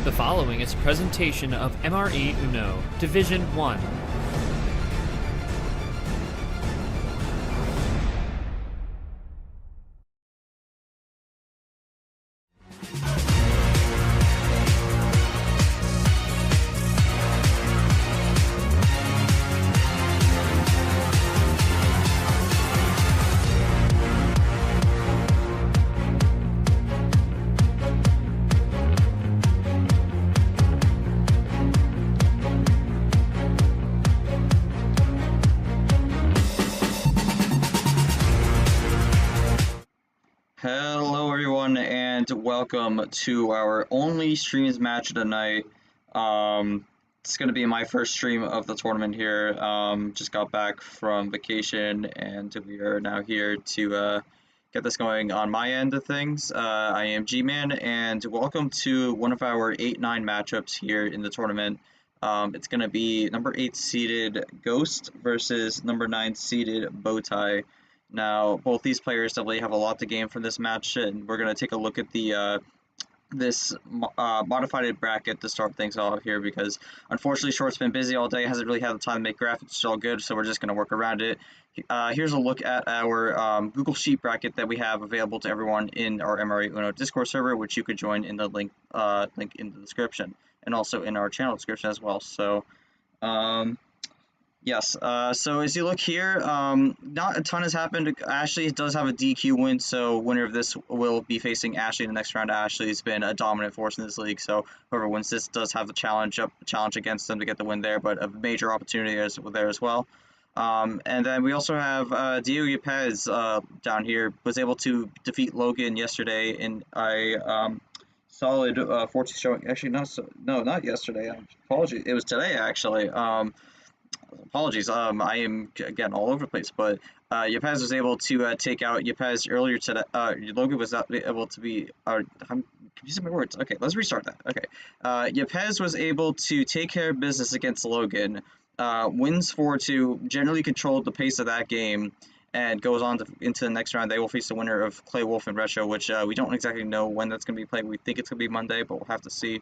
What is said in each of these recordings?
The following is a presentation of MRE Uno, Division 1. Hello everyone and welcome to our only streams match of the night. It's going to be my first stream of the tournament here. Just got back from vacation and we are now here to get this going on my end of things. I am G-Man and welcome to one of our 8-9 matchups here in the tournament. It's going to be number 8 seeded Ghost versus number 9 seeded Bowtie. Now, both these players definitely have a lot to gain from this match, and we're going to take a look at the this modified bracket to start things off here because unfortunately Short's been busy all day, hasn't really had the time to make graphics, which is all good, so we're just going to work around it. Here's a look at our Google Sheet bracket that we have available to everyone in our MRE Uno Discord server, which you could join in the link in the description, and also in our channel description as well. So, yes, so as you look here, not a ton has happened. Ashley does have a DQ win, so winner of this will be facing Ashley in the next round. Ashley's been a dominant force in this league, so whoever wins this does have the challenge against them to get the win there, but a major opportunity there as well. And then we also have Diego Yepes down here, was able to defeat Logan yesterday in a solid 14 showing. Actually, not yesterday. Apologies, it was today actually. Apologies, I am again all over the place, but Yepes was able to take out Yepes earlier today. Logan was not able to be. I'm confusing my words. Okay, let's restart that. Okay, Yepes was able to take care of business against Logan. Wins 4-2, generally controlled the pace of that game, and goes on into the next round. They will face the winner of Clay Wolf and Retro, which we don't exactly know when that's going to be played. We think it's going to be Monday, but we'll have to see.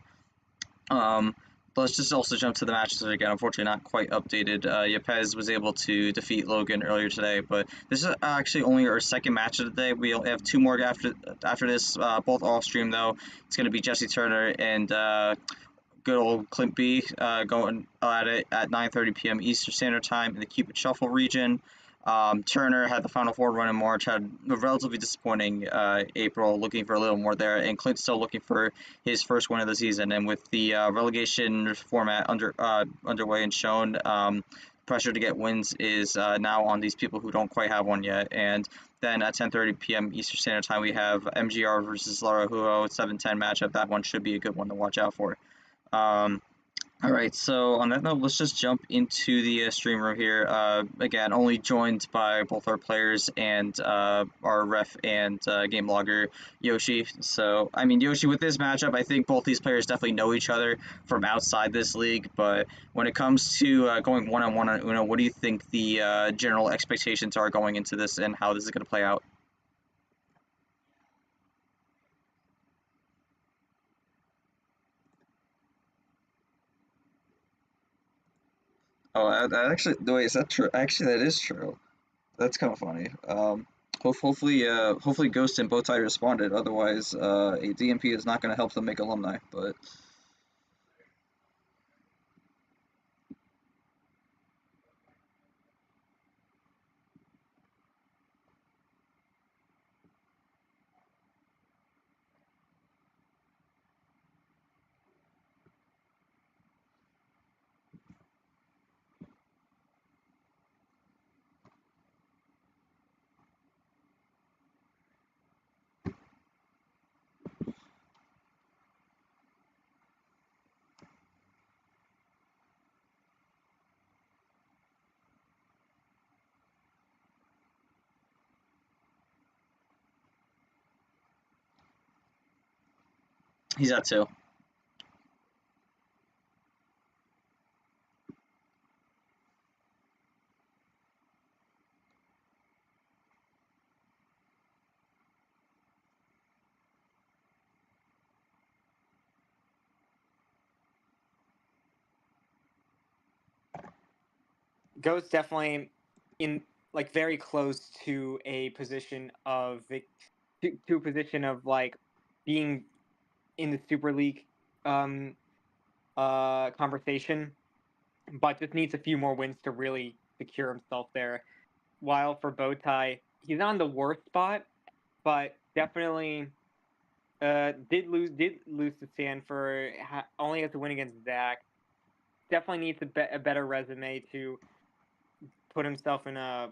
Let's just also jump to the matches again. Unfortunately, not quite updated. Yepes was able to defeat Logan earlier today, but this is actually only our second match of the day. We'll have two more after this, both off stream though. It's going to be Jesse Turner and good old Clint B going at it at 9:30 p.m. Eastern Standard Time in the Cupid Shuffle region. Turner had the Final Four run in March, had a relatively disappointing April, looking for a little more there, and Clint's still looking for his first win of the season. And with the relegation format underway and shown, pressure to get wins is now on these people who don't quite have one yet. And then at 10:30 p.m. Eastern Standard Time, we have MGR versus Lara Huo 7-10 matchup. That one should be a good one to watch out for. All right, so on that note, let's just jump into the stream room here. Again, only joined by both our players and our ref and game logger, Yoshi. So, I mean, Yoshi, with this matchup, I think both these players definitely know each other from outside this league. But when it comes to going one-on-one on Uno, what do you think the general expectations are going into this and how this is going to play out? Oh, actually, wait, is that true? Actually, that is true. That's kind of funny. Hopefully Ghost and Bowtie responded. Otherwise, a DMP is not going to help them make alumni. But he's at 2. Ghost definitely in like very close to a position of to a position of like being in the Super League conversation, but just needs a few more wins to really secure himself there. While for Bowtie, he's on the worst spot, but definitely did lose to Stanford. Only has to win against Zach. Definitely needs a better resume to put himself in a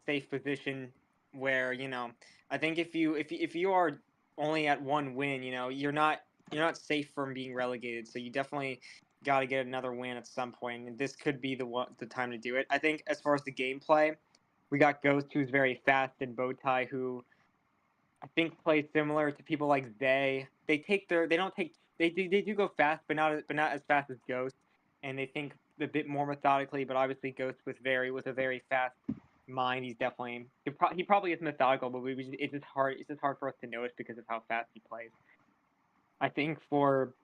safe position where, you know, I think if you are only at one win, you know, you're not safe from being relegated. So you definitely got to get another win at some point, and this could be the time to do it. I think as far as the gameplay, we got Ghost, who's very fast, and Bowtie, who I think plays similar to people like Zay. They do go fast, but not as fast as Ghost, and they think a bit more methodically. But obviously, Ghost with a very fast mind. He's definitely he probably is methodical, but it's just hard. It's just hard for us to notice because of how fast he plays. I think for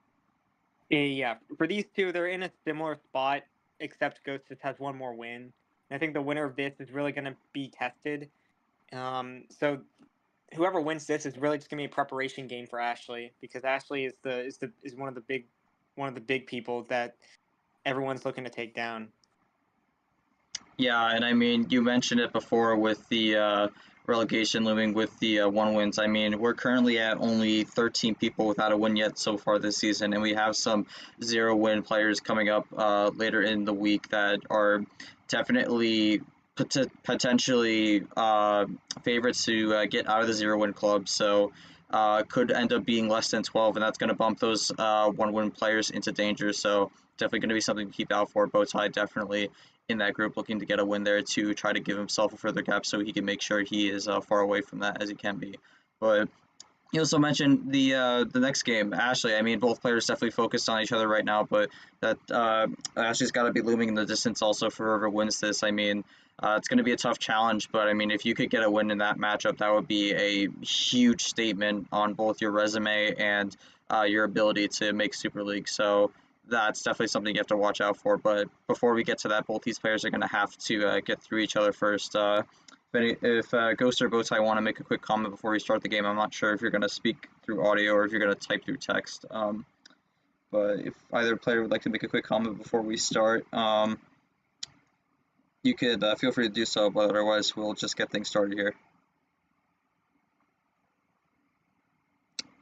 these two, they're in a similar spot, except Ghost just has one more win. And I think the winner of this is really going to be tested. So whoever wins this is really just going to be a preparation game for Ashley, because Ashley is one of the big people that everyone's looking to take down. Yeah, and I mean, you mentioned it before with the relegation looming with the 1 wins. I mean, we're currently at only 13 people without a win yet so far this season, and we have some 0-win players coming up later in the week that are definitely potentially favorites to get out of the 0-win club. So could end up being less than 12, and that's going to bump those 1-win players into danger. So definitely going to be something to keep out for. Bowtie definitely in that group looking to get a win there to try to give himself a further gap so he can make sure he is far away from that as he can be. But you also mentioned the next game, Ashley. I mean, both players definitely focused on each other right now, but that Ashley's got to be looming in the distance also for whoever wins this. I mean, it's going to be a tough challenge, but I mean, if you could get a win in that matchup, that would be a huge statement on both your resume and your ability to make Super League. So that's definitely something you have to watch out for. But before we get to that, both these players are going to have to get through each other first. If Ghost or Bowtie want to make a quick comment before we start the game, I'm not sure if you're going to speak through audio or if you're going to type through text. But if either player would like to make a quick comment before we start, you could feel free to do so, but otherwise we'll just get things started here.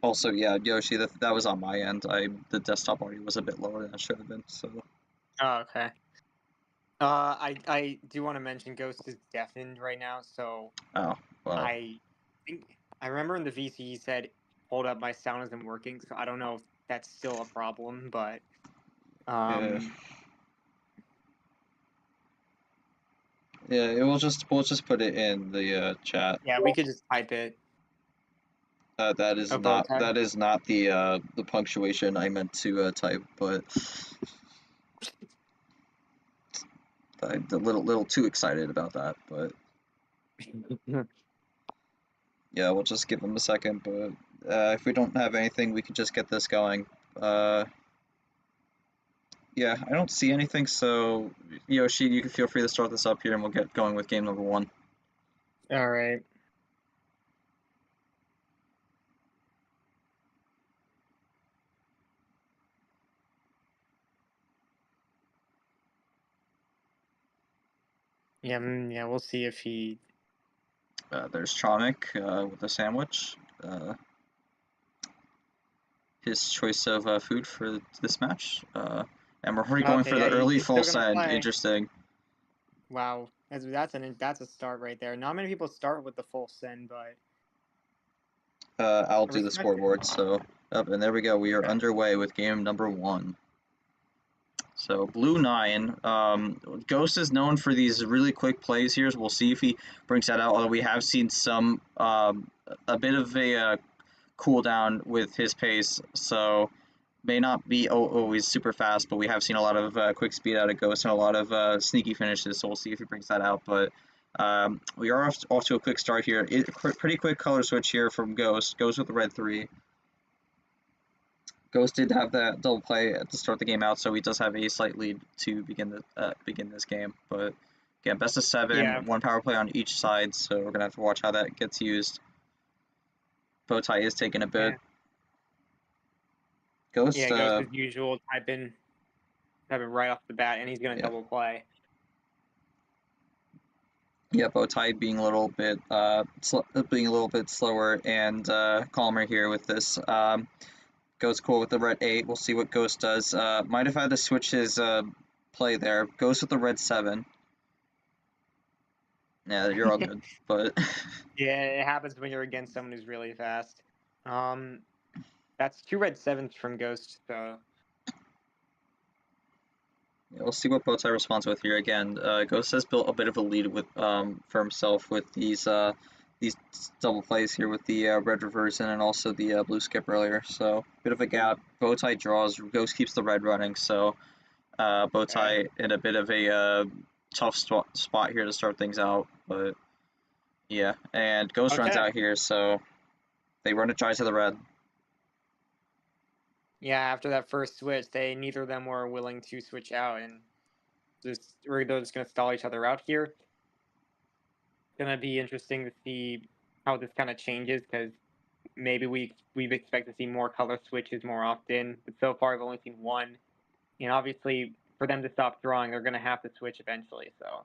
Also, yeah, Yoshi, that was on my end. The desktop audio was a bit lower than it should have been, so. Oh, okay. I do want to mention Ghost is deafened right now, so. Oh, well. I remember in the VC he said, "Hold up, my sound isn't working." So I don't know if that's still a problem, but. Yeah, we'll just put it in the chat. Yeah, we could just type it. That is not the punctuation I meant to type, but I'm a little too excited about that. But yeah, we'll just give him a second. But if we don't have anything, we can just get this going. Yeah, I don't see anything, so Yoshi, you can feel free to start this up here, and we'll get going with game number 1. All right. Yeah, we'll see if he. There's Tronic with a sandwich. His choice of food for this match. And we're already going for the early full send. Interesting. Wow, that's a start right there. Not many people start with the full send, but. I'll do the scoreboard. So, and there we go. We are underway with game number 1. So Blue 9, Ghost is known for these really quick plays here. We'll see if he brings that out. Although we have seen some a bit of a cooldown with his pace, so may not be always super fast. But we have seen a lot of quick speed out of Ghost and a lot of sneaky finishes. So we'll see if he brings that out. But we are off to a quick start here. Pretty quick color switch here from Ghost. Goes with the red 3. Ghost did have that double play to start the game out, so he does have a slight lead to begin this game. But again, best of 7, Yeah. 1 power play on each side, so we're gonna have to watch how that gets used. Bowtie is taking a bit. Yeah. Ghost, Yeah, Ghost as usual, type in right off the bat, and he's gonna double play. yeah, Bowtie being a little bit slower and calmer here with this. Ghost cool with the red 8. We'll see what Ghost does. Might have had to switch his play there. Ghost with the red 7. Yeah, you're all good, but Yeah, it happens when you're against someone who's really fast. That's 2 red 7s from Ghost, so yeah, we'll see what Bowtie responds with here. Again, Ghost has built a bit of a lead with for himself with these double plays here with the red reverse and also the blue skip earlier. So bit of a gap. Bowtie draws. Ghost keeps the red running. So Bowtie in a bit of a tough spot here to start things out. But yeah, and Ghost runs out here. So they run a try to the red. yeah, after that first switch, neither of them were willing to switch out, and they're just gonna stall each other out here. It's gonna be interesting to see how this kind of changes, because maybe we expect to see more color switches more often, but so far I've only seen one, and obviously for them to stop drawing, they're gonna have to switch eventually. So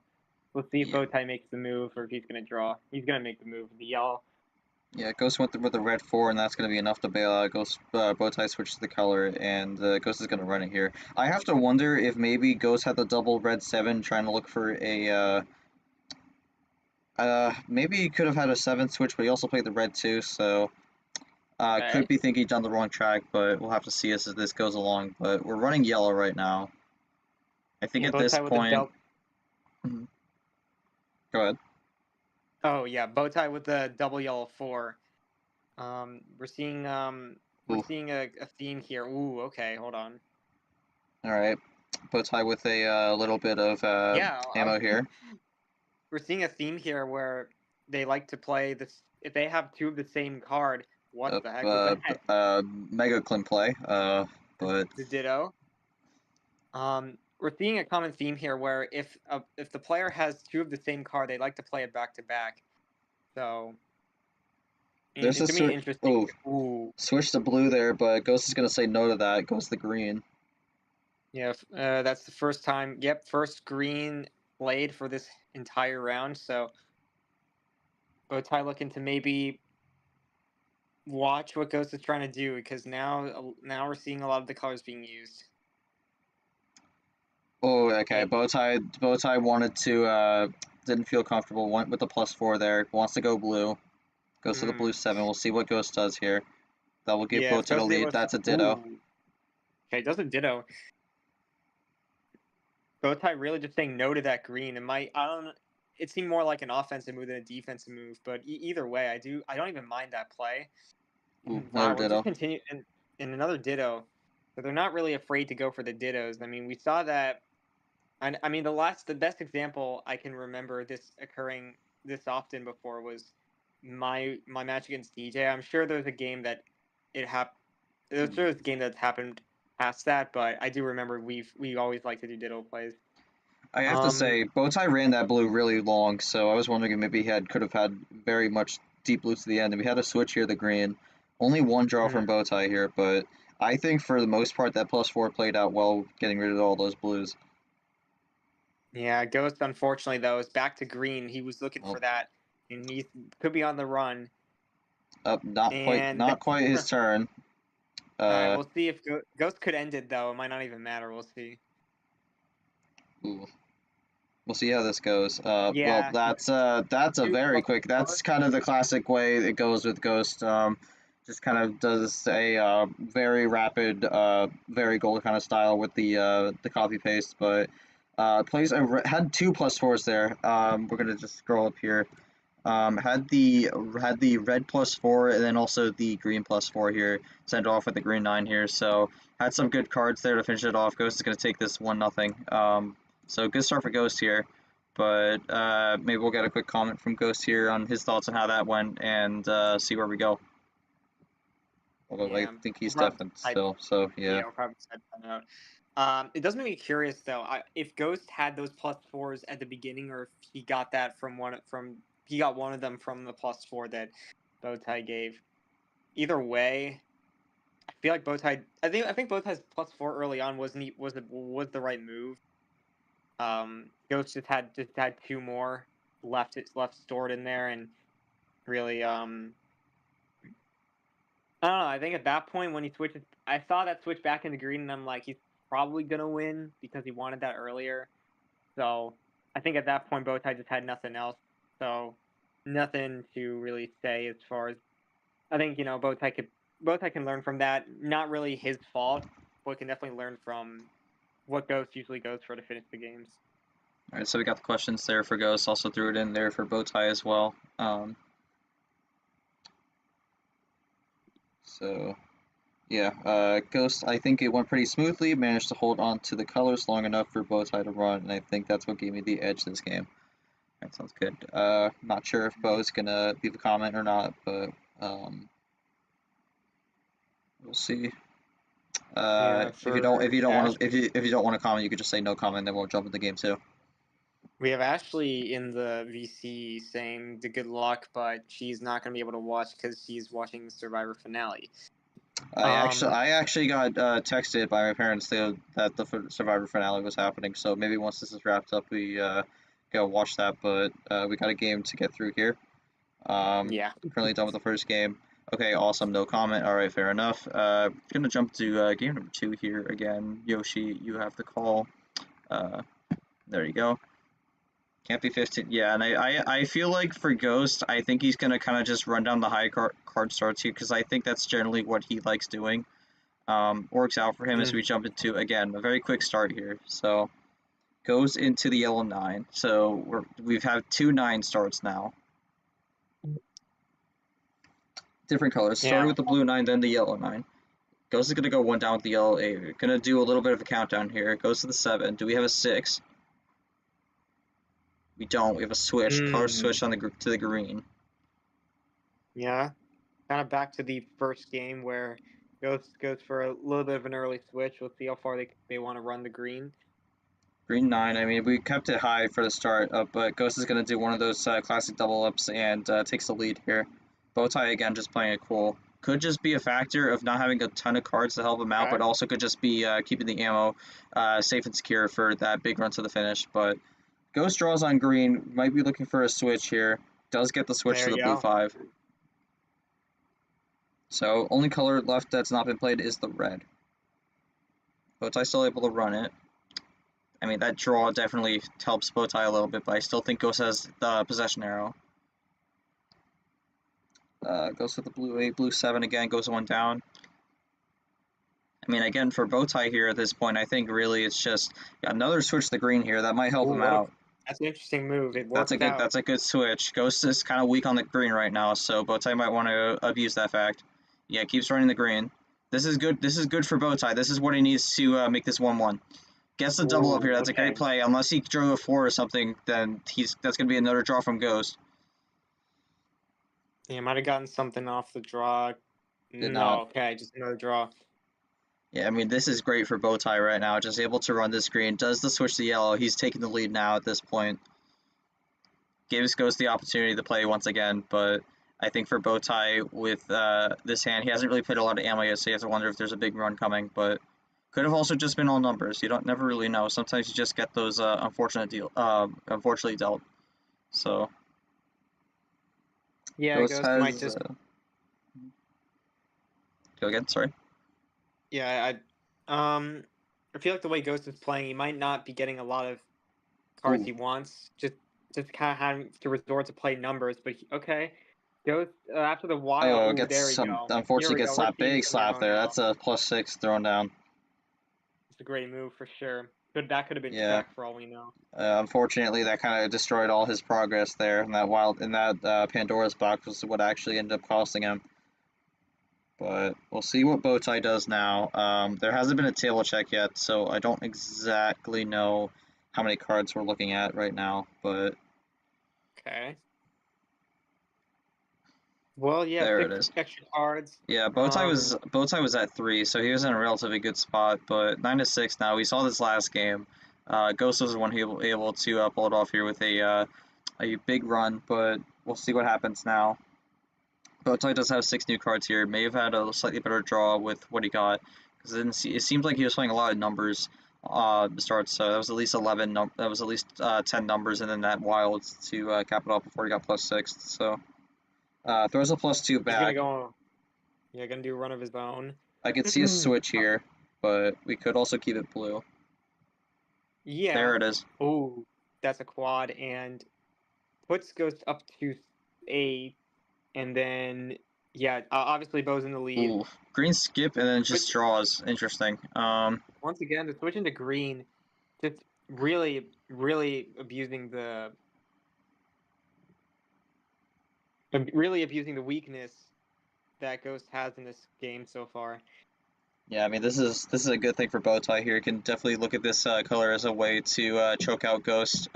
we'll see if Bowtie makes the move or if he's gonna draw. He's gonna make the move. The yell. Yeah, Ghost went with the red 4, and that's going to be enough to bail out. Ghost Bowtie switches the color, and Ghost is going to run it here. I have to wonder if maybe Ghost had the double red 7, trying to look for a. Maybe he could have had a 7 switch, but he also played the red 2, so. Could be thinking he's on the wrong track, but we'll have to see as this goes along. But we're running yellow right now. I think at this point. Go ahead. Oh yeah, Bowtie with the double yellow 4. We're seeing a theme here. Ooh, okay, hold on. All right, Bowtie with a little bit of ammo here. We're seeing a theme here where they like to play this. If they have 2 of the same card, what the heck was that? Mega Clim play. But the ditto. We're seeing a common theme here where if the player has 2 of the same card, they like to play it back to back. So there's it's gonna be interesting. Ooh, switch to blue there, but Ghost is gonna say no to that. Goes the green. Yeah, that's the first time. Yep, first green played for this entire round. So Bowtie looking to maybe watch what Ghost is trying to do, because now we're seeing a lot of the colors being used. Oh, okay. Bowtie wanted to didn't feel comfortable. Went with the +4 there. Wants to go blue. Goes to the blue 7. We'll see what Ghost does here. That will give Bowtie the lead. That's a ditto. Ooh. Okay, does a ditto. Bowtie really just saying no to that green. It seemed more like an offensive move than a defensive move, but either way, I don't even mind that play. Ooh, another ditto. Just continue in another ditto. So they're not really afraid to go for the dittos. I mean, we saw that. I mean, the best example I can remember this occurring this often before was my match against DJ. I'm sure there's a game that there's a game that's happened past that, but I do remember we always like to do ditto plays. I have to say, Bowtie ran that blue really long, so I was wondering if maybe he could have had very much deep blue to the end, and we had to switch here the green. Only one draw from Bowtie here, but I think for the most part that +4 played out well, getting rid of all those blues. Yeah, Ghost, unfortunately, though, is back to green. He was looking for that, and he could be on the run. Not quite his turn. All right, we'll see if Ghost could end it, though. It might not even matter. We'll see. Ooh. We'll see how this goes. Well, that's a very quick. That's kind of the classic way it goes with Ghost. Just kind of does a very rapid, very gold kind of style with the copy paste, but plays had 2 +4s there. We're gonna just scroll up here. Had the red +4 and then also the green +4 here. Sent off with the green 9 here. So had some good cards there to finish it off. Ghost is gonna take this 1-0. So good start for Ghost here, but maybe we'll get a quick comment from Ghost here on his thoughts on how that went and see where we go. Although I Yeah, think he's we'll probably definite type. still. So Yeah, yeah. we'll probably type that out. It does make me curious though. If Ghost had those +4s at the beginning, or if he got that from he got one of them from the +4 that Bowtie gave. Either way, I feel like Bowtie. I think Bowtie's +4 early on was the right move. Ghost just had 2 more left stored in there, and really I don't know. I think at that point when he switches, I saw that switch back into green, and I'm like, he's probably gonna win because he wanted that earlier. So I think at that point, Bowtie just had nothing else. So nothing to really say as far as I think Bowtie can learn from that. Not really his fault, but can definitely learn from what Ghost usually goes for to finish the games. All right, so we got the questions there for Ghost. Also threw it in there for Bowtie as well. So yeah, Ghost, I think it went pretty smoothly. Managed to hold on to the colors long enough for Bowtie to run, and I think that's what gave me the edge this game. That sounds good. Not sure if Bo's gonna leave a comment or not, but we'll see. If you don't want to if you don't want to comment, you could just say no comment. Then we'll jump into the game too. We have Ashley in the VC saying the good luck, but she's not going to be able to watch because she's watching the Survivor finale. I actually got texted by my parents that the Survivor finale was happening. So maybe once this is wrapped up, we go watch that. But we got a game to get through here. Yeah. Currently done with the first game. Okay, awesome. No comment. All right, fair enough. Gonna jump to game number 2 here again. Yoshi, you have the call. There you go. Can't be 15. Yeah, and I feel like for Ghost, I think he's going to kind of just run down the high card starts here because I think that's generally what he likes doing. Works out for him as we jump into, again, a very quick start here. So, goes into the yellow 9. So, we've had 2 9 starts now. Different colors. Yeah. Started with the blue 9, then the yellow 9. Ghost is going to go 1 down with the yellow 8. We're going to do a little bit of a countdown here. Goes to the 7. Do we have a 6? We don't. We have a switch. Color switch on to the green. Yeah. Kind of back to the first game where Ghost goes for a little bit of an early switch. We'll see how far they want to run the green. Green 9, I mean, we kept it high for the start, but Ghost is going to do one of those classic double-ups and takes the lead here. Bowtie, again, just playing it cool. Could just be a factor of not having a ton of cards to help him out, but also could just be keeping the ammo safe and secure for that big run to the finish. But Ghost draws on green, might be looking for a switch here. Does get the switch to the blue 5. So, only color left that's not been played is the red. Bowtie's still able to run it. I mean, that draw definitely helps Bowtie a little bit, but I still think Ghost has the possession arrow. Goes with the blue 8, blue 7 again, goes 1 down. I mean, again, for Bowtie here at this point, I think really it's just another switch to the green here. That might help him out. That's an interesting move. It works out. That's a good switch. Ghost is kind of weak on the green right now, so Bowtie might want to abuse that fact. Yeah, keeps running the green. This is good. This is good for Bowtie. This is what he needs to make this 1-1. Gets the double up here. That's a great play. Unless he drew a 4 or something, then that's going to be another draw from Ghost. Yeah, might have gotten something off the draw. Did not. Okay, just another draw. Yeah, I mean, this is great for Bowtie right now. Just able to run this green. Does the switch to yellow. He's taking the lead now at this point. Gives Ghost the opportunity to play once again, but I think for Bowtie with this hand, he hasn't really played a lot of ammo yet, so you have to wonder if there's a big run coming, but could have also just been all numbers. You don't never really know. Sometimes you just get those unfortunately dealt. So yeah, Ghost might just go again. Sorry. Yeah, I feel like the way Ghost is playing, he might not be getting a lot of cards he wants. Just kind of having to resort to play numbers. But okay, Ghost after the while. Gets there we some. go. Unfortunately, gets slapped. Big slap there. That's a +6 thrown down. It's a great move for sure. But that could have been checked for all we know. Unfortunately, that kind of destroyed all his progress there. And that Pandora's box was what actually ended up costing him. But we'll see what Bowtie does now. There hasn't been a table check yet, so I don't exactly know how many cards we're looking at right now. But okay. Well, yeah, There it 6 is. extra cards. Yeah, Um, Bowtie was at 3, so he was in a relatively good spot. But 9-6 now. We saw this last game. Ghost was the one who able to pull it off here with a big run, but we'll see what happens now. Bowtie does have 6 new cards here. May have had a slightly better draw with what he got because it seemed like he was playing a lot of numbers to start. So that was at least 10 numbers, and then that wild to cap it off before he got +6. So throws a +2 he's gonna back. go. Yeah, gonna do a run of his own. I could see a switch here, but we could also keep it blue. Yeah. There it is. Oh, that's a quad, and puts Ghost up to 8, and then yeah, obviously Bo's in the lead. Ooh, green skip and then just draws. Interesting. Once again, the switch into green, just really, really abusing the weakness that Ghost has in this game so far. Yeah, I mean this is a good thing for Bowtie here. You can definitely look at this color as a way to choke out Ghost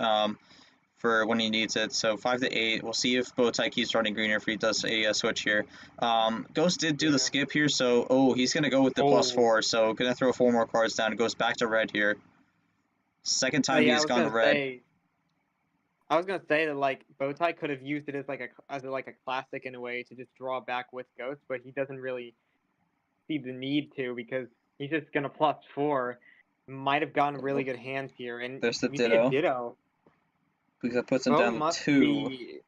for when he needs it. So 5-8. We'll see if Bowtie keeps running green or if he does a switch here. Ghost did do the skip here, so he's gonna go with the +4. So gonna throw 4 more cards down. It goes back to red here. Second time Yeah, he's gone red. I was gonna say that like Bowtie could have used it as a classic in a way to just draw back with Ghost, but he doesn't really see the need to because he's just gonna +4. Might have gotten really good hands here, and There's the we see a ditto. ditto. Because that puts him Bo down to must 2. be.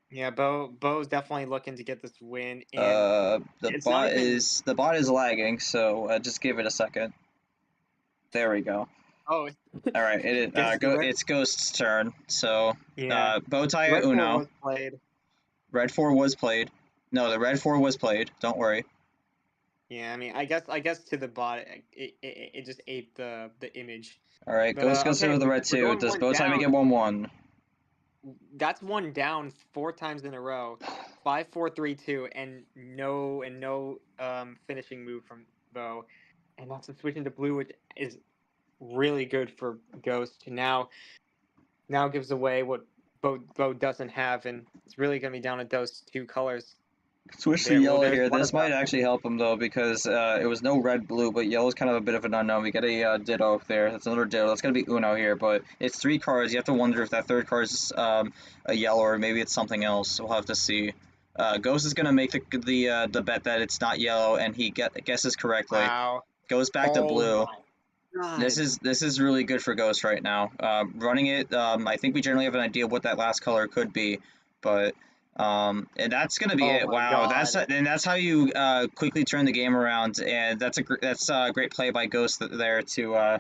Yeah, Bo's definitely looking to get this win, and it's not even. The bot is lagging, so just give it a second. There we go. Oh, All right, it's Ghost's turn. So yeah. Bowtie Red 4 Uno. was played. Red 4 was played. No, the red 4 was played. Don't worry. Yeah, I mean, I guess to the bot, it just ate the image. All right, But Ghost goes okay, to the red we're 2. going Does one Bowtie make it down. 1-1? That's one down 4 times in a row. 5-4-3-2, and no finishing move from Bo, and that's a switch into blue, which is really good for Ghost. Now gives away what Bo doesn't have, and it's really gonna be down to those 2 colors. Switch to yellow here. This might actually help him though because it was no red blue, but yellow is kind of a bit of an unknown. We get a ditto up there. That's another ditto. That's gonna be Uno here, but it's 3 cards. You have to wonder if that third card is a yellow or maybe it's something else. We'll have to see. Ghost is gonna make the bet that it's not yellow, and he guesses correctly. Wow. Goes back to blue. God. This is really good for Ghost right now. Running it, I think we generally have an idea of what that last color could be, but and that's gonna be it. Wow, God. that's how you quickly turn the game around, and that's a great play by Ghost there to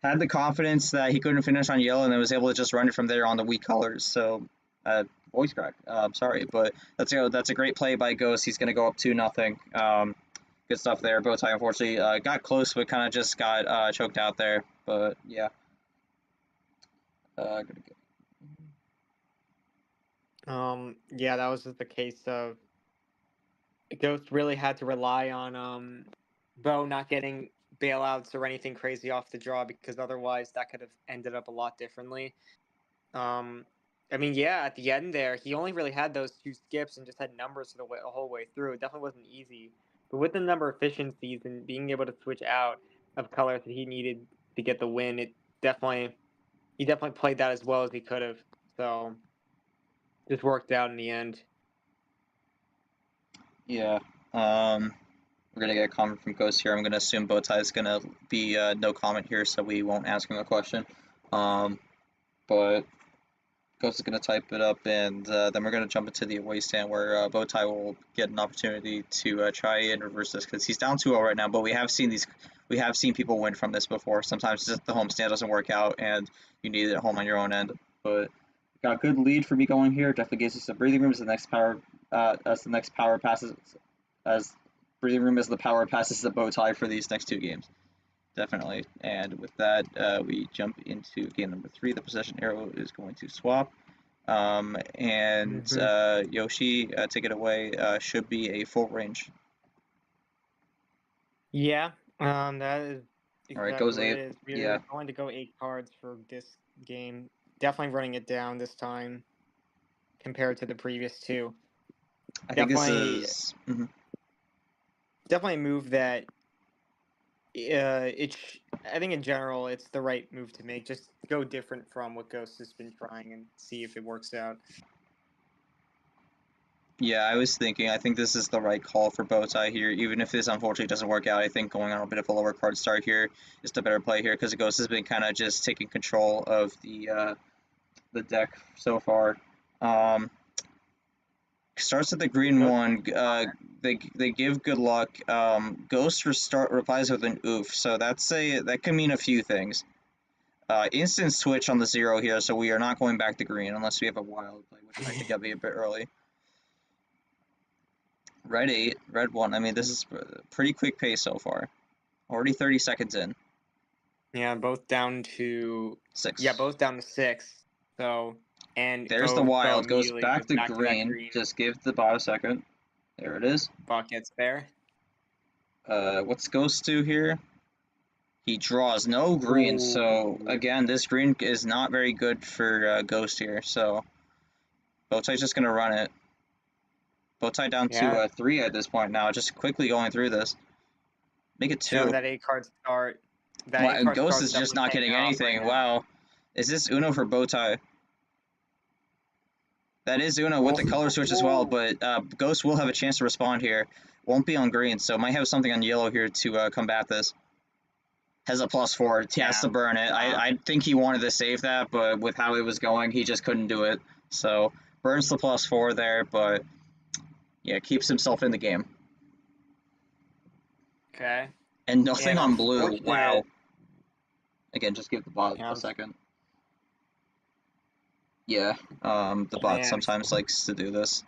had the confidence that he couldn't finish on yellow and then was able to just run it from there on the weak colors. So voice crack. Sorry, but that's a great play by Ghost. He's gonna go up 2-0. Good stuff there. Bowtie unfortunately got close, but kind of just got choked out there. But yeah. Yeah, that was just the case of Ghost really had to rely on Bo not getting bailouts or anything crazy off the draw, because otherwise that could have ended up a lot differently. I mean, yeah, at the end there, he only really had those 2 skips and just had numbers the whole way through. It definitely wasn't easy. But with the number of efficiencies and being able to switch out of colors that he needed to get the win, he definitely played that as well as he could have. So just worked out in the end. Yeah. We're gonna get a comment from Ghost here. I'm gonna assume Bowtie is gonna be no comment here, so we won't ask him a question. But Ghost is gonna type it up, and then we're gonna jump into the away stand where Bowtie will get an opportunity to try and reverse this because he's down 2-0 right now. But we have seen people win from this before. Sometimes just the home stand doesn't work out, and you need it at home on your own end. But got a good lead for me going here. Definitely gives us some breathing room as the next power passes as breathing room as the power passes the Bowtie for these next 2 games. Definitely. And with that, we jump into game number 3. The possession arrow is going to swap. Yoshi, take it away. Should be a full range. Yeah, that is All right, exactly goes what it 8. is. We're Yeah. going to go 8 cards for this game. Definitely running it down this time compared to the previous 2. I think this Definitely- is. Definitely a move that I think in general it's the right move to make. Just go different from what Ghost has been trying and see if it works out. Yeah, I was thinking. I think this is the right call for Bowtie here. Even if this unfortunately doesn't work out, I think going on a bit of a lower card start here is the better play here because Ghost has been kind of just taking control of the deck so far. Starts at the green one. They give good luck. Ghost replies with an oof. So that can mean a few things. Instant switch on the 0 here, so we are not going back to green unless we have a wild play, which I think that'd be a bit early. Red 8, red 1. I mean, this is a pretty quick pace so far. Already 30 seconds in. Yeah, both down to 6. Yeah, both down to 6. So There's the Bo wild. Goes immediately back to that green. Just give the bot a second. There it is. buckets there. What's Ghost do here? He draws no green, so Ooh. again, this green is not very good for Ghost here, so Bowtie's just gonna run it. Bowtie down Yeah. to 3 at this point now, just quickly going through this. Make it 2. So that 8-card start. That Wow, 8-card Ghost start's is just definitely not getting paying off anything. right now. Wow. Is this Uno for Bowtie? That is Uno with the color switch as well, but Ghost will have a chance to respond here. Won't be on green, so might have something on yellow here to combat this. Has a +4. He has to burn it. I think he wanted to save that, but with how it was going, he just couldn't do it. So burns the +4 there, but yeah, keeps himself in the game. Okay. And nothing And on blue. unfortunate- Wow. Again, just give the bot Yeah. a second. Yeah, the bot Man. sometimes likes to do this.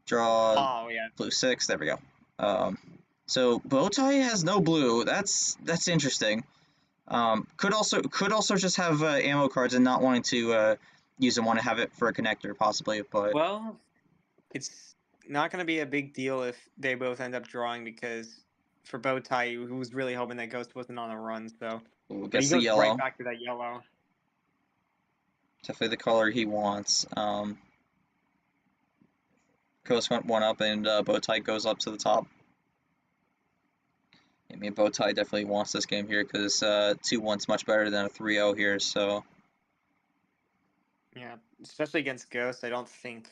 Draw Oh yeah. blue 6. There we go. So Bowtie has no blue. That's interesting. Could also just have ammo cards and not wanting to use them, want to have it for a connector possibly. But Well, it's not going to be a big deal if they both end up drawing because for Bowtie, who was really hoping that Ghost wasn't on a run, so but gets he the goes yellow. right back to that yellow. Definitely the color he wants. Ghost went 1 up and Bowtie goes up to the top. I mean, Bowtie definitely wants this game here because 2-1's much better than a 3-0 here. So Yeah, especially against Ghost, I don't think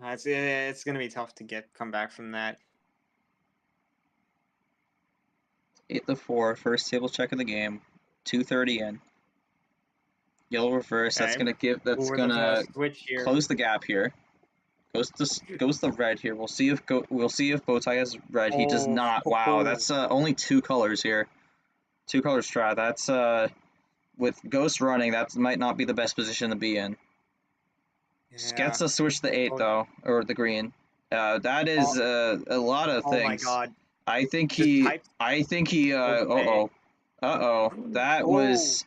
it's going to be tough to come back from that. 8-4, first table check of the game. 2:30 in. Yellow reverse. Okay. That's gonna give. That's We're looking at gonna a switch here. close the gap here. Goes the red here. We'll see if Bowtie has red. He does not. Wow, that's only 2 colors here. 2 color strat. That's with Ghost running. That might not be the best position to be in. Yeah. Gets to switch the 8 though, or the green. That is a lot of things. Oh my god. I think Just he. type- I think he. That was.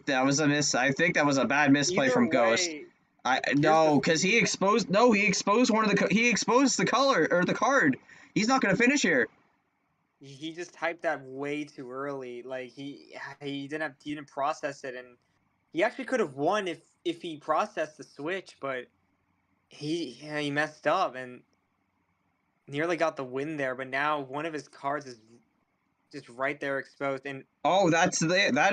That was a miss. I think that was a bad misplay Either from Ghost. way, No, because he exposed. No, he exposed one of the. He exposed the color or the card. He's not gonna finish here. he just typed that way too early. Like he didn't process it, and he actually could have won if he processed the switch, but he messed up and nearly got the win there. But now one of his cards is just right there exposed, and Oh, that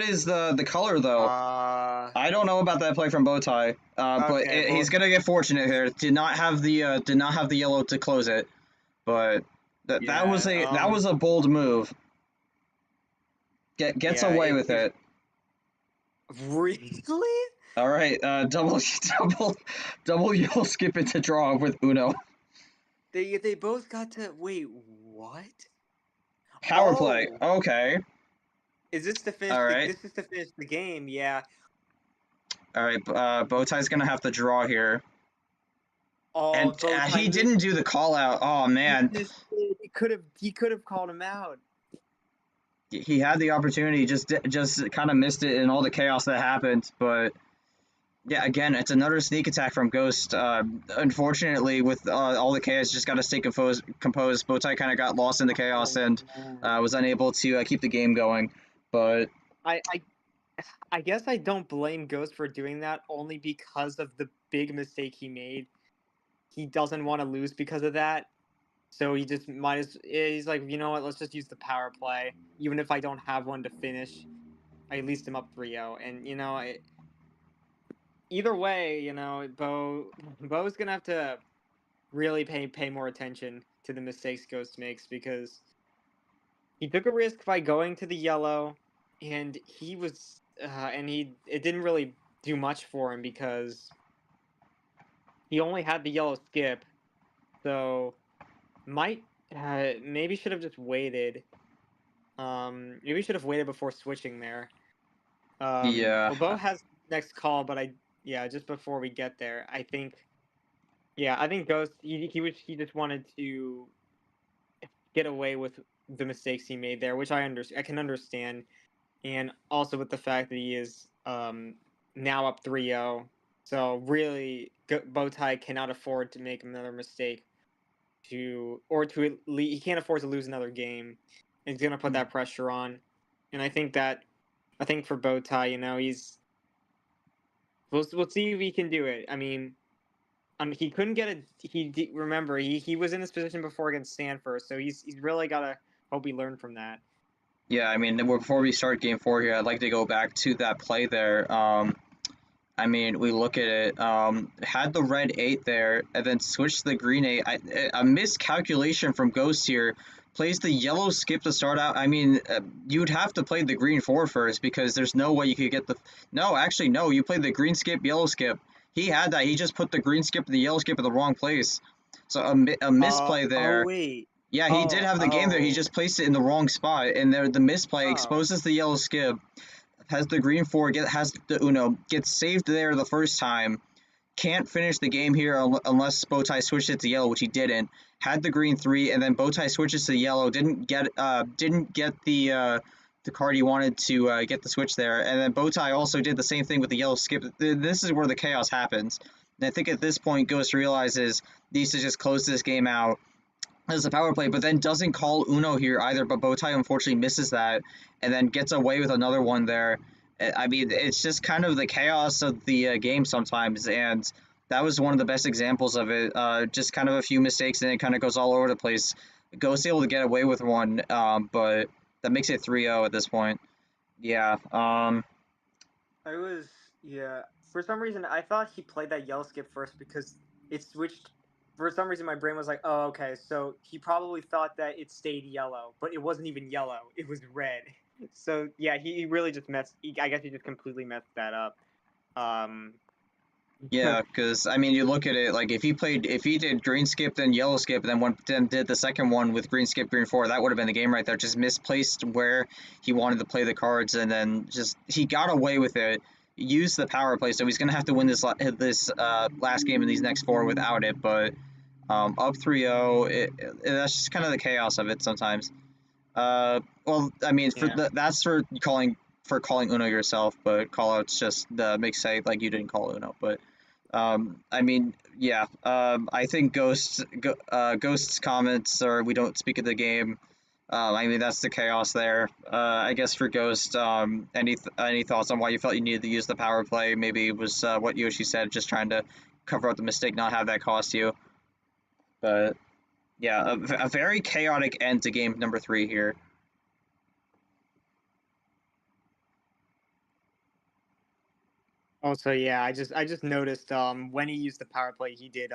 is the color though. I don't know about that play from Bowtie, but Okay, well- he's gonna get fortunate here. Did not have the yellow to close it, but that was a bold move. Gets Yeah, away with it. Really? All right, double yellow skip into draw with Uno. They both got to wait. What? Power play. Okay. Is this to finish? All right. This is to finish the game. Yeah. All right. Bowtie's gonna have to draw here. Oh, And he didn't do the call out. Oh man. He could have called him out. He had the opportunity, just kind of missed it in all the chaos that happened. But yeah, again, it's another sneak attack from Ghost. Unfortunately, with all the chaos, just got to stay composed. Bowtie kind of got lost in the chaos and was unable to keep the game going. But I guess I don't blame Ghost for doing that only because of the big mistake he made. he doesn't want to lose because of that. So he just he's like, you know what, let's just use the power play. Even if I don't have one to finish, I at least am up 3-0. And, either way, Bo's going to have to really pay more attention to the mistakes Ghost makes, because he took a risk by going to the yellow, and it didn't really do much for him because he only had the yellow skip. So maybe should have just waited. Maybe should have waited before switching there. Yeah. Well, Bo has next call, but just before we get there, I think Ghost he just wanted to get away with the mistakes he made there, which I can understand, and also with the fact that he is now up 3-0. So really, Bowtie cannot afford to make another mistake he can't afford to lose another game. He's gonna put that pressure on, and I think for Bowtie, we'll see if he can do it. I mean, he couldn't get remember he was in this position before against Stanford, so he's really gotta hope he learned from that. Yeah, I mean, before we start game 4 here, I'd like to go back to that play there. I mean, we look at it, had the red 8 there, and then switched to the green 8. A miscalculation from Ghost here. Plays the yellow skip to start out. I mean, you'd have to play the green 4 first, because there's no way you could get the... No, actually, no. You played the green skip, yellow skip. He had that. He just put the green skip and the yellow skip in the wrong place. So a misplay there. Oh, wait. Yeah, he did have the game there. He just placed it in the wrong spot, and there the misplay exposes the yellow skip. Has the green 4, gets saved there the first time. Can't finish the game here unless Bowtie switched it to yellow, which he didn't. Had the green 3, and then Bowtie switches to yellow. Didn't get the card he wanted to get the switch there. And then Bowtie also did the same thing with the yellow skip. This is where the chaos happens. And I think at this point, Ghost realizes he needs to just close this game out as a power play, but then doesn't call Uno here either, but Bowtie unfortunately misses that, and then gets away with another one there. I mean, it's just kind of the chaos of the game sometimes, and that was one of the best examples of it. Just kind of a few mistakes, and it kind of goes all over the place. Ghost able to get away with one, but that makes it 3-0 at this point. Yeah. For some reason, I thought he played that yellow skip first because it switched. For some reason, my brain was like, oh, okay, so he probably thought that it stayed yellow, but it wasn't even yellow. It was red. So, yeah, he really just I guess he just completely messed that up. Yeah, because, I mean, you look at it, like, if he did green skip, then yellow skip, and then did the second one with green skip, green 4, that would have been the game right there. Just misplaced where he wanted to play the cards, and then he got away with it. Used the power play, so he's going to have to win this last game in these next 4 without it, but... up 3-0, that's just kind of the chaos of it sometimes. Well, I mean, that's for calling Uno yourself, but callouts just makes say like you didn't call Uno. But I mean, yeah, I think Ghost's comments are we don't speak of the game. I mean, that's the chaos there. I guess for Ghost, any thoughts on why you felt you needed to use the power play? Maybe it was what Yoshi said, just trying to cover up the mistake, not have that cost you. But, yeah, a very chaotic end to game number 3 here. Also, yeah, I just noticed when he used the power play, he did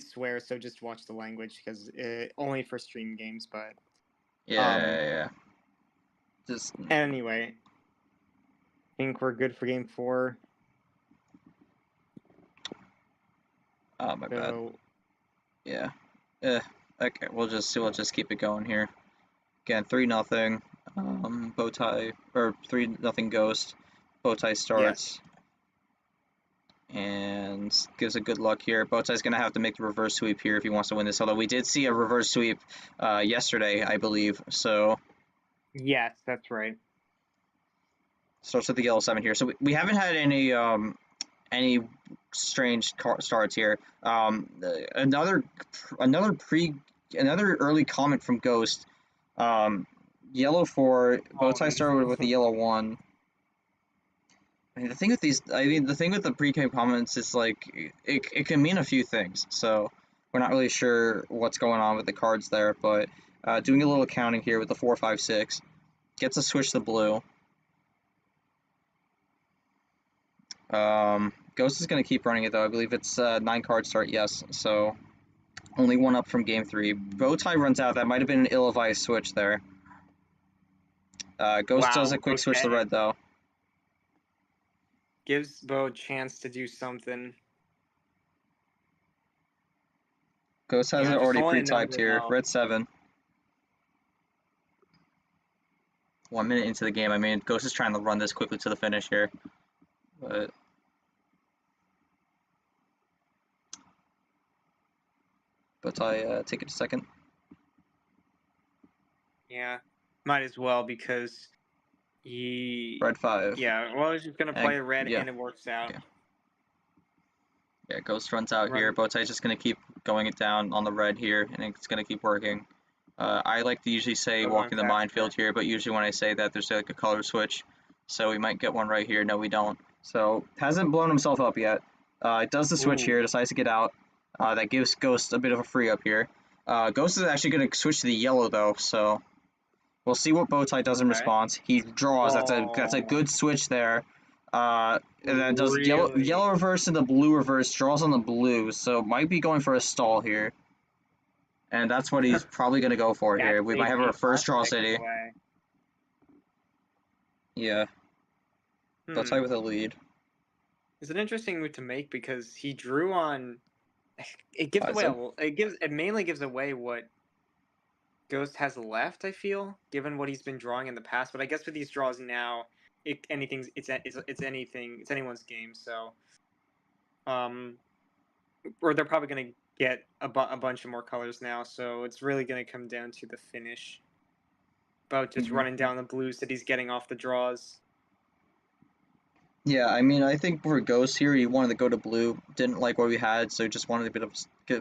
swear, so just watch the language because only for stream games, but yeah. Just anyway, I think we're good for game 4. Oh my bad. Yeah. Okay, we'll just keep it going here. Again, 3-0. Bowtie or 3-0 Ghost. Bowtie starts. Yes. And gives a good luck here. Bowtie's gonna have to make the reverse sweep here if he wants to win this. Although we did see a reverse sweep yesterday, I believe. So. Yes, that's right. Starts with the yellow 7 here. So we haven't had any strange starts here. Another early comment from Ghost. Yellow 4. Bowtie started with the yellow 1. I mean, the thing with the thing with the pre-game comments is like it can mean a few things. So we're not really sure what's going on with the cards there, but doing a little counting here with the 4, 5, 6 gets a switch to blue. Ghost is gonna keep running it though. I believe it's 9 card start. Yes, so only one up from game 3. Bowtie runs out. That might have been an ill-advised switch there. Ghost does a Wow, quick switch to okay. red though. Gives Bo a chance to do something. Ghost has it Just already holding a pre-typed number here. now. Red 7. 1 minute into the game. I mean, Ghost is trying to run this quickly to the finish here, but I take it a second. Yeah, might as well because he. Red 5. Yeah, well, he's just gonna play red yeah. and it works out. Yeah. Yeah, Ghost runs out here. Run. Bowtie's just gonna keep going it down on the red here, and it's gonna keep working. I like to usually say Go walking the on minefield faster. here, but usually when I say that, there's like a color switch, so we might get one right here. No, we don't. So hasn't blown himself up yet. It does the switch Ooh. here, decides to get out. That gives Ghost a bit of a free up here. Ghost is actually gonna switch to the yellow though, so we'll see what Bowtie does in Okay. response. He draws. That's a Oh, good switch there. And then does really? yellow reverse and the blue reverse, draws on the blue, so might be going for a stall here. And that's what he's probably going to go for That here. We might takes have a our first draw prospect city. away. Yeah, Bowtie with a lead. It's an interesting move to make because he drew on. It gives away. It mainly gives away what Ghost has left. I feel, given what he's been drawing in the past. But I guess with these draws now, it's anything. It's anyone's game. So, or they're probably gonna get a bunch of more colors now. So it's really gonna come down to the finish. About just running down the blues that he's getting off the draws. Yeah, I mean, I think for Ghost here, he wanted to go to blue, didn't like what we had, so just wanted get a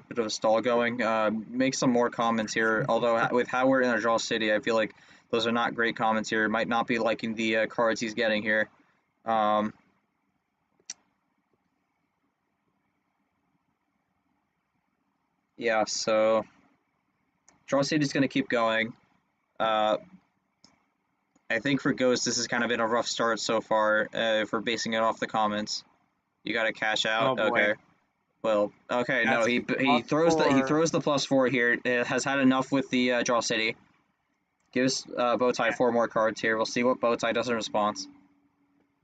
bit of a stall going. Make some more comments here, although with how we're in a draw city, I feel like those are not great comments here. Might not be liking the cards he's getting here. Yeah, so draw city's going to keep going. I think for Ghost, this has kind of been a rough start so far. If we're basing it off the comments, you got to cash out. Oh boy. Okay. Well, okay, no, That's he throws the +4 here. It has had enough with the draw city. Gives Bowtie Yeah. 4 more cards here. We'll see what Bowtie does in response.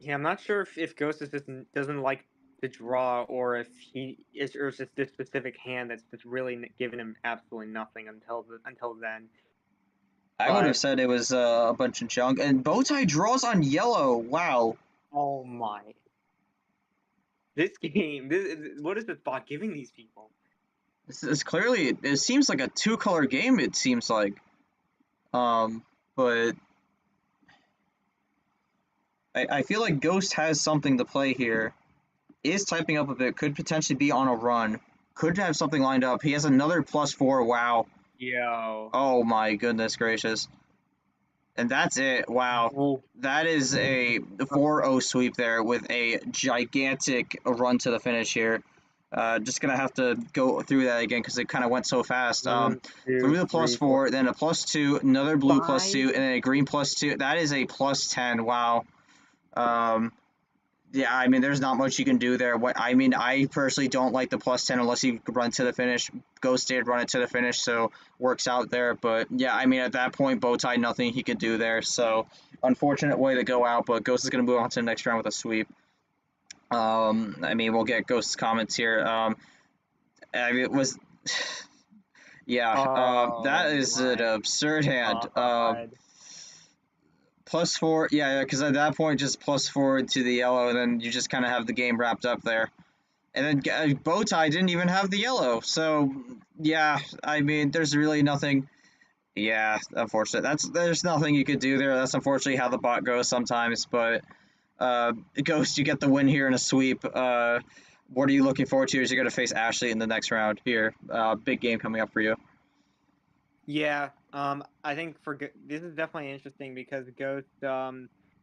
Yeah, I'm not sure if Ghost doesn't like to draw, or if it's just this specific hand that's just really giving him absolutely nothing until then. I would have But said it was a bunch of junk. And Bowtie draws on yellow. Wow. oh my, this game, what is this bot giving these people? This is clearly, it seems like a 2-color game, it seems like. But I feel like Ghost has something to play here. Is typing up a bit, could potentially be on a run. Could have something lined up. He has another +4. Wow. Yo. Oh my goodness gracious. And that's it. Wow. Ooh. That is a 4-0 sweep there with a gigantic run to the finish here. Just going to have to go through that again because it kind of went so fast. One, two, Through the three, +4, then a +2, another blue five. +2, and then a green +2. That is a +10. Wow. Yeah, I mean, there's not much you can do there. I personally don't like the +10 unless you run to the finish. Ghost did run it to the finish, so works out there. But yeah, I mean, at that point, Bowtie, nothing he could do there. So unfortunate way to go out, but Ghost is going to move on to the next round with a sweep. I mean, we'll get Ghost's comments here. I mean, it was, yeah, that is an absurd hand. +4, yeah, because at that point, just +4 to the yellow, and then you just kind of have the game wrapped up there. And then Bowtie didn't even have the yellow, so yeah, I mean, there's really nothing. Yeah, unfortunate. There's nothing you could do there. That's unfortunately how the bot goes sometimes. But Ghost, you get the win here in a sweep. What are you looking forward to? Is you're going to face Ashley in the next round here? Big game coming up for you. Yeah, I think this is definitely interesting because Ghost,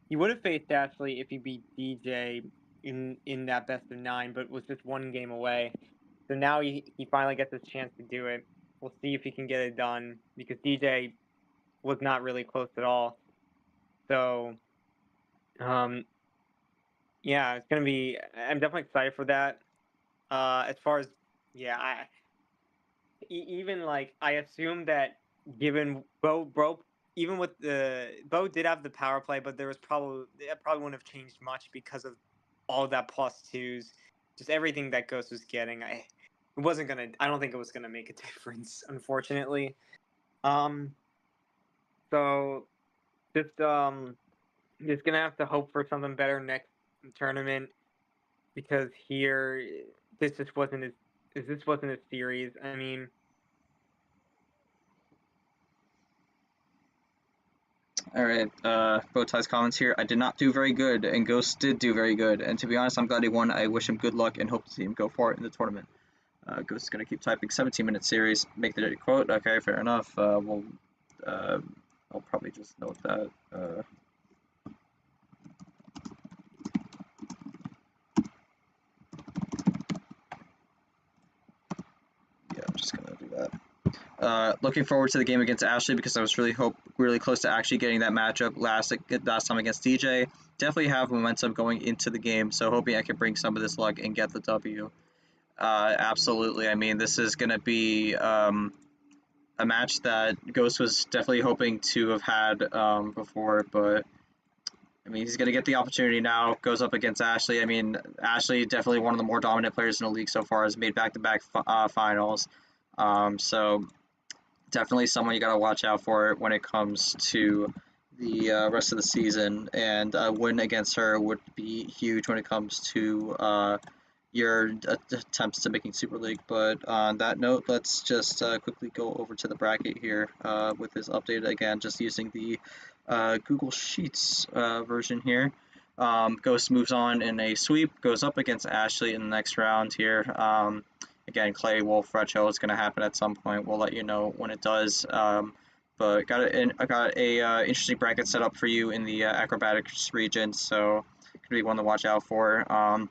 he would have faced Ashley if he beat DJ in that best of 9, but was just one game away. So now he finally gets his chance to do it. We'll see if he can get it done because DJ was not really close at all. So, yeah, it's gonna be. I'm definitely excited for that. As far as even like I assume that given Bo even with the Bo did have the power play, but it probably wouldn't have changed much because of all of that +2s, just everything that Ghost was getting. I don't think it was gonna make a difference, unfortunately. So just gonna have to hope for something better next tournament because here this just wasn't a series. I mean. All right, Bowtie's comments here. I did not do very good, and Ghost did do very good. And to be honest, I'm glad he won. I wish him good luck and hope to see him go far in the tournament. Ghost is gonna keep typing. 17-minute series. Make the quote. Okay, fair enough. I'll probably just note that. Yeah, I'm just gonna do that. Looking forward to the game against Ashley because I was really close to actually getting that matchup last time against DJ. Definitely have momentum going into the game, so hoping I can bring some of this luck and get the W. Absolutely. I mean, this is going to be a match that Ghost was definitely hoping to have had before, but I mean, he's going to get the opportunity now. Goes up against Ashley. I mean, Ashley definitely one of the more dominant players in the league so far. Has made back-to-back finals. So definitely someone you got to watch out for when it comes to the rest of the season. And a win against her would be huge when it comes to your attempts to making Super League. But on that note, let's just quickly go over to the bracket here with this update again, just using the Google Sheets version here. Ghost moves on in a sweep, goes up against Ashley in the next round here. Again, Clay, Wolf, Retro is going to happen at some point. We'll let you know when it does. But I got a interesting bracket set up for you in the Acrobatic Region, so going to be one to watch out for. I'm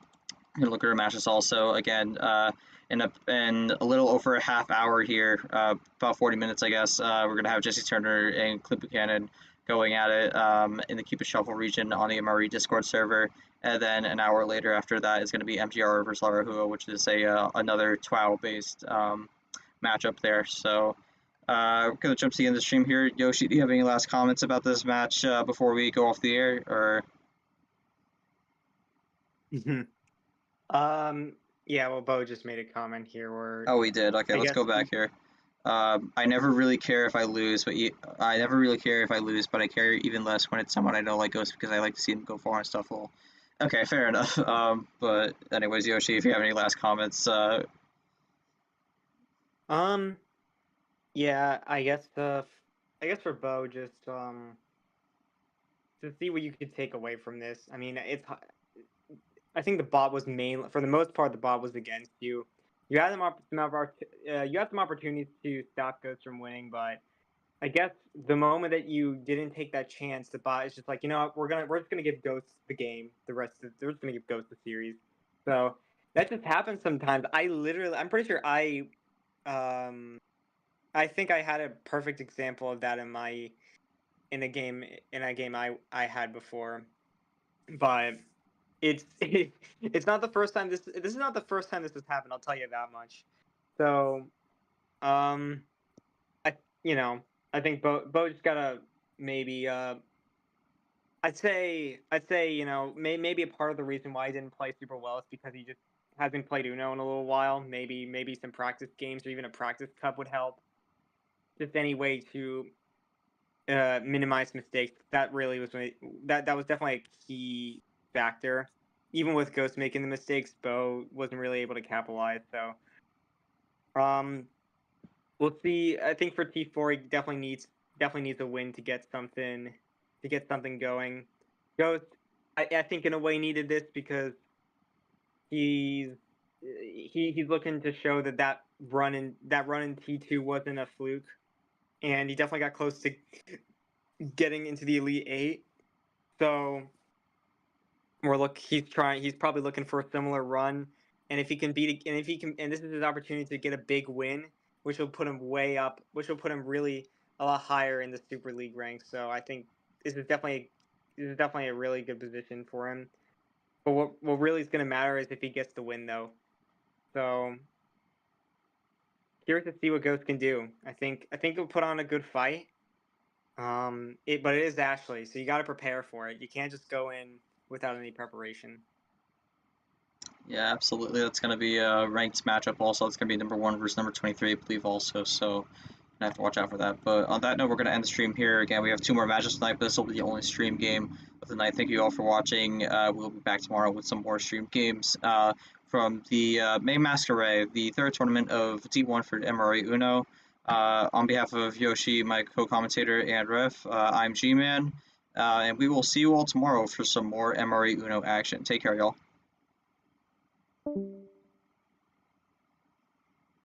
going to look at our matches also. Again, in a little over a half hour here, about 40 minutes, I guess, we're going to have Jesse Turner and Clip Buchanan going at it in the Keep It Shuffle region on the MRE Discord server. And then an hour later after that is going to be MGR versus Larahua, which is another TWOW-based matchup there. So we're going to jump to the end of the stream here. Yoshi, do you have any last comments about this match before we go off the air? Or Yeah, well, Bo just made a comment here where... Oh, we did. Okay, let's go back here. I never really care if I lose, but I care even less when it's someone I know like Ghost because I like to see them go far and stuff. Well, okay, fair enough. But anyways, Yoshi, if you have any last comments, yeah, I guess for Bo, just to see what you could take away from this. I mean, I think the bot was for the most part, the bot was against you. You had some opportunities to stop Ghost from winning, but I guess the moment that you didn't take that chance, the bot is just like, you know what, we're just gonna give Ghost the game. They're just gonna give Ghost the series. So that just happens sometimes. I'm pretty sure I think I had a perfect example of that in a game I had before, but it's not the first time this is not the first time this has happened. I'll tell you that much. So, I think Bo just gotta maybe I'd say maybe a part of the reason why he didn't play super well is because he just hasn't played Uno in a little while. Maybe some practice games or even a practice cup would help. Just any way to minimize mistakes. That really was that was definitely a key factor. Even with Ghost making the mistakes, Bo wasn't really able to capitalize. So, we'll see. I think for T4, he definitely needs a win to get something going. Ghost, I think in a way needed this because he's looking to show that run in T2 wasn't a fluke, and he definitely got close to getting into the Elite 8. So he's probably looking for a similar run, and if he can and this is his opportunity to get a big win, which will put him way up, which will put him really a lot higher in the Super League ranks. So I think this is definitely a really good position for him. But what really is going to matter is if he gets the win, though. So curious to see what Ghost can do. I think he'll put on a good fight. But it is Ashley, so you got to prepare for it. You can't just go in without any preparation. Yeah, absolutely. That's going to be a ranked matchup also. It's going to be number 1 versus number 23, I believe, also. So I have to watch out for that. But on that note, we're going to end the stream here. Again, we have 2 more matches tonight, but this will be the only stream game of the night. Thank you all for watching. We'll be back tomorrow with some more stream games from the MRE Masquerade, the 3rd tournament of D1 for MRE Uno. On behalf of Yoshi, my co-commentator, and Ref, I'm G-Man. And we will see you all tomorrow for some more MRE Uno action. Take care, y'all.